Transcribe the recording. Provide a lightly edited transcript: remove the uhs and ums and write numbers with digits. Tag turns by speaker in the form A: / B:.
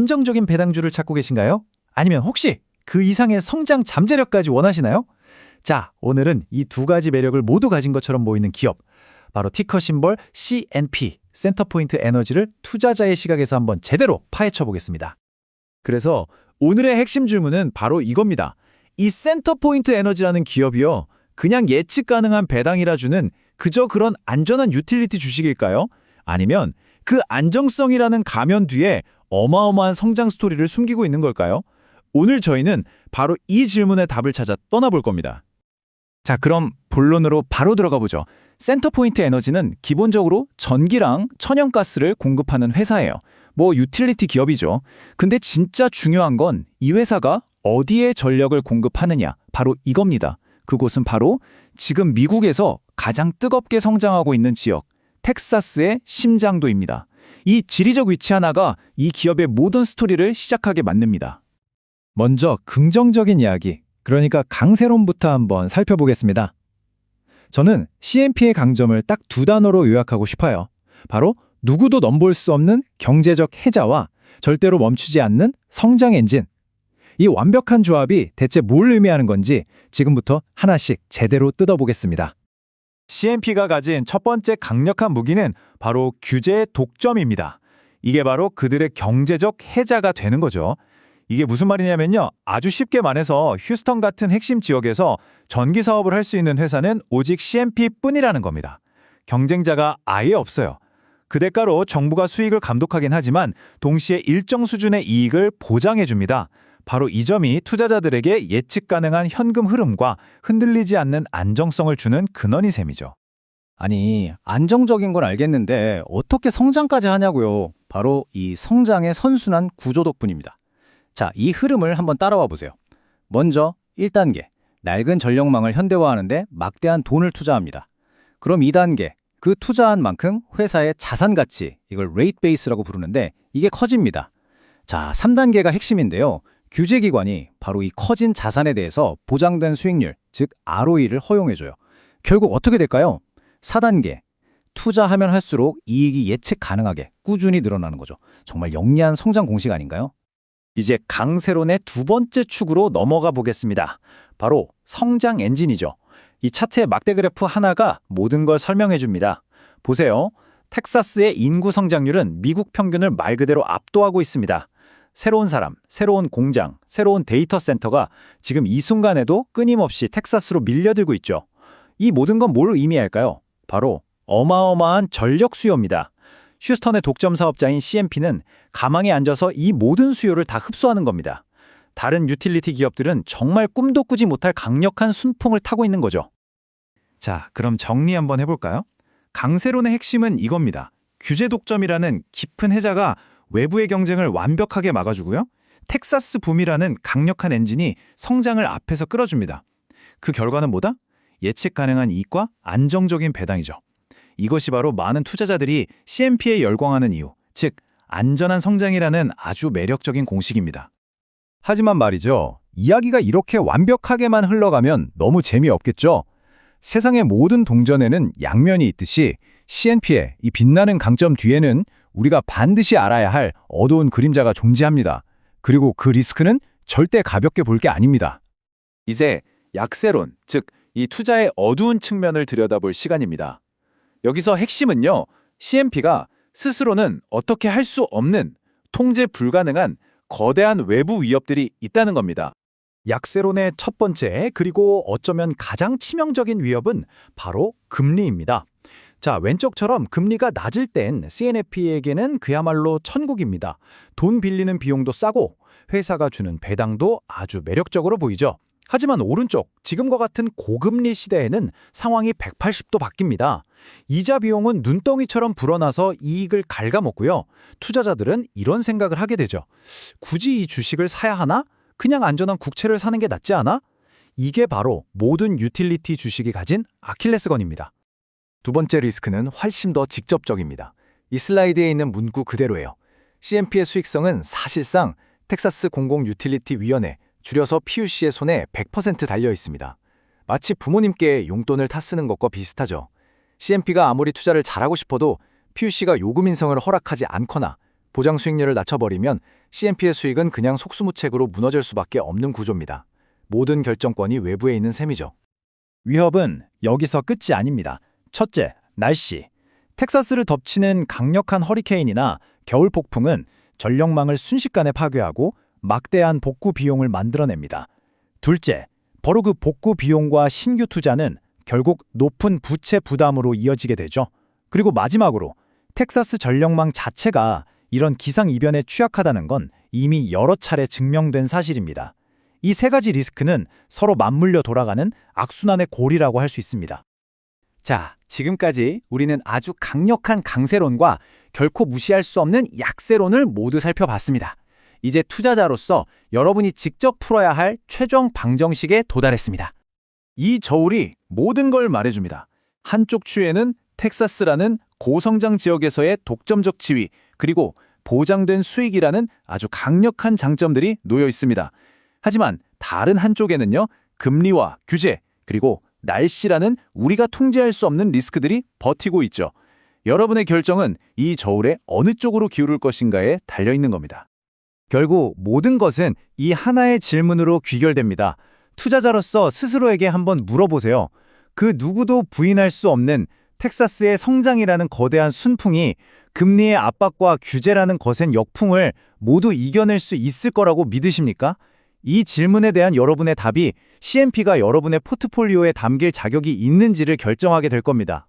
A: 안정적인 배당주를 찾고 계신가요? 아니면 혹시 그 이상의 성장 잠재력까지 원하시나요? 자, 오늘은 이 두 가지 매력을 모두 가진 것처럼 보이는 기업, 바로 티커 심벌 CNP, 센터포인트 에너지를 투자자의 시각에서 한번 제대로 파헤쳐 보겠습니다. 그래서 오늘의 핵심 질문은 바로 이겁니다. 이 센터포인트 에너지라는 기업이요, 그냥 예측 가능한 배당이라 주는 그저 그런 안전한 유틸리티 주식일까요? 아니면 그 안정성이라는 가면 뒤에 어마어마한 성장 스토리를 숨기고 있는 걸까요? 오늘 저희는 바로 이 질문의 답을 찾아 떠나볼 겁니다. 자, 그럼 본론으로 바로 들어가 보죠. 센터포인트 에너지는 기본적으로 전기랑 천연가스를 공급하는 회사예요. 뭐 유틸리티 기업이죠. 근데 진짜 중요한 건 이 회사가 어디에 전력을 공급하느냐, 바로 이겁니다. 그곳은 바로 지금 미국에서 가장 뜨겁게 성장하고 있는 지역, 텍사스의 심장도입니다. 이 지리적 위치 하나가 이 기업의 모든 스토리를 시작하게 만듭니다. 먼저 긍정적인 이야기, 그러니까 강세론부터 한번 살펴보겠습니다. 저는 CNP의 강점을 딱 두 단어로 요약하고 싶어요. 바로 누구도 넘볼 수 없는 경제적 해자와 절대로 멈추지 않는 성장 엔진. 이 완벽한 조합이 대체 뭘 의미하는 건지 지금부터 하나씩 제대로 뜯어보겠습니다. CNP가 가진 첫 번째 강력한 무기는 바로 규제의 독점입니다. 이게 바로 그들의 경제적 해자가 되는 거죠. 이게 무슨 말이냐면요, 아주 쉽게 말해서 휴스턴 같은 핵심 지역에서 전기 사업을 할 수 있는 회사는 오직 CNP뿐이라는 겁니다. 경쟁자가 아예 없어요. 그 대가로 정부가 수익을 감독하긴 하지만 동시에 일정 수준의 이익을 보장해 줍니다. 바로 이 점이 투자자들에게 예측 가능한 현금 흐름과 흔들리지 않는 안정성을 주는 근원인 셈이죠.
B: 아니, 안정적인 건 알겠는데 어떻게 성장까지 하냐고요. 바로 이 성장의 선순환 구조 덕분입니다. 자, 이 흐름을 한번 따라와 보세요. 먼저 1단계, 낡은 전력망을 현대화하는데 막대한 돈을 투자합니다. 그럼 2단계, 그 투자한 만큼 회사의 자산 가치, 이걸 레이트 베이스라고 부르는데 이게 커집니다. 자, 3단계가 핵심인데요. 규제기관이 바로 이 커진 자산에 대해서 보장된 수익률, 즉 ROE를 허용해줘요. 결국 어떻게 될까요? 4단계, 투자하면 할수록 이익이 예측 가능하게 꾸준히 늘어나는 거죠. 정말 영리한 성장 공식 아닌가요?
A: 이제 강세론의 두 번째 축으로 넘어가 보겠습니다. 바로 성장 엔진이죠. 이 차트의 막대 그래프 하나가 모든 걸 설명해 줍니다. 보세요. 텍사스의 인구 성장률은 미국 평균을 말 그대로 압도하고 있습니다. 새로운 사람, 새로운 공장, 새로운 데이터 센터가 지금 이 순간에도 끊임없이 텍사스로 밀려들고 있죠. 이 모든 건 뭘 의미할까요? 바로 어마어마한 전력 수요입니다. 휴스턴의 독점 사업자인 CNP는 가망에 앉아서 이 모든 수요를 다 흡수하는 겁니다. 다른 유틸리티 기업들은 정말 꿈도 꾸지 못할 강력한 순풍을 타고 있는 거죠. 자, 그럼 정리 한번 해볼까요? 강세론의 핵심은 이겁니다. 규제 독점이라는 깊은 해자가 외부의 경쟁을 완벽하게 막아주고요. 텍사스 붐이라는 강력한 엔진이 성장을 앞에서 끌어줍니다. 그 결과는 뭐다? 예측 가능한 이익과 안정적인 배당이죠. 이것이 바로 많은 투자자들이 CNP에 열광하는 이유, 즉 안전한 성장이라는 아주 매력적인 공식입니다.
B: 하지만 말이죠. 이야기가 이렇게 완벽하게만 흘러가면 너무 재미없겠죠? 세상의 모든 동전에는 양면이 있듯이 CNP의 이 빛나는 강점 뒤에는 우리가 반드시 알아야 할 어두운 그림자가 존재합니다. 그리고 그 리스크는 절대 가볍게 볼 게 아닙니다.
A: 이제 약세론, 즉 이 투자의 어두운 측면을 들여다볼 시간입니다. 여기서 핵심은요, CNP가 스스로는 어떻게 할 수 없는 통제 불가능한 거대한 외부 위협들이 있다는 겁니다. 약세론의 첫 번째, 그리고 어쩌면 가장 치명적인 위협은 바로 금리입니다. 자, 왼쪽처럼 금리가 낮을 땐 CNP에게는 그야말로 천국입니다. 돈 빌리는 비용도 싸고 회사가 주는 배당도 아주 매력적으로 보이죠. 하지만 오른쪽, 지금과 같은 고금리 시대에는 상황이 180도 바뀝니다. 이자 비용은 눈덩이처럼 불어나서 이익을 갉아먹고요. 투자자들은 이런 생각을 하게 되죠. 굳이 이 주식을 사야 하나? 그냥 안전한 국채를 사는 게 낫지 않아? 이게 바로 모든 유틸리티 주식이 가진 아킬레스건입니다. 두 번째 리스크는 훨씬 더 직접적입니다. 이 슬라이드에 있는 문구 그대로예요. CNP의 수익성은 사실상 텍사스 공공유틸리티위원회, 줄여서 PUC의 손에 100% 달려 있습니다. 마치 부모님께 용돈을 타쓰는 것과 비슷하죠. CNP가 아무리 투자를 잘하고 싶어도 PUC가 요금 인상을 허락하지 않거나
C: 보장 수익률을 낮춰버리면 CMP의 수익은 그냥 속수무책으로 무너질 수밖에 없는 구조입니다. 모든 결정권이 외부에 있는 셈이죠.
A: 위협은 여기서 끝이 아닙니다. 첫째, 날씨. 텍사스를 덮치는 강력한 허리케인이나 겨울 폭풍은 전력망을 순식간에 파괴하고 막대한 복구 비용을 만들어냅니다. 둘째, 바로 그 복구 비용과 신규 투자는 결국 높은 부채 부담으로 이어지게 되죠. 그리고 마지막으로 텍사스 전력망 자체가 이런 기상이변에 취약하다는 건 이미 여러 차례 증명된 사실입니다. 이 세 가지 리스크는 서로 맞물려 돌아가는 악순환의 고리라고 할 수 있습니다. 자, 지금까지 우리는 아주 강력한 강세론과 결코 무시할 수 없는 약세론을 모두 살펴봤습니다. 이제 투자자로서 여러분이 직접 풀어야 할 최종 방정식에 도달했습니다.
C: 이 저울이 모든 걸 말해줍니다. 한쪽 추에는 텍사스라는 고성장 지역에서의 독점적 지위, 그리고 보장된 수익이라는 아주 강력한 장점들이 놓여 있습니다. 하지만 다른 한쪽에는요, 금리와 규제, 그리고 날씨라는 우리가 통제할 수 없는 리스크들이 버티고 있죠. 여러분의 결정은 이 저울에 어느 쪽으로 기울을 것인가에 달려 있는 겁니다.
A: 결국 모든 것은 이 하나의 질문으로 귀결됩니다. 투자자로서 스스로에게 한번 물어보세요. 그 누구도 부인할 수 없는 텍사스의 성장이라는 거대한 순풍이 금리의 압박과 규제라는 거센 역풍을 모두 이겨낼 수 있을 거라고 믿으십니까? 이 질문에 대한 여러분의 답이 CMP가 여러분의 포트폴리오에 담길 자격이 있는지를 결정하게 될 겁니다.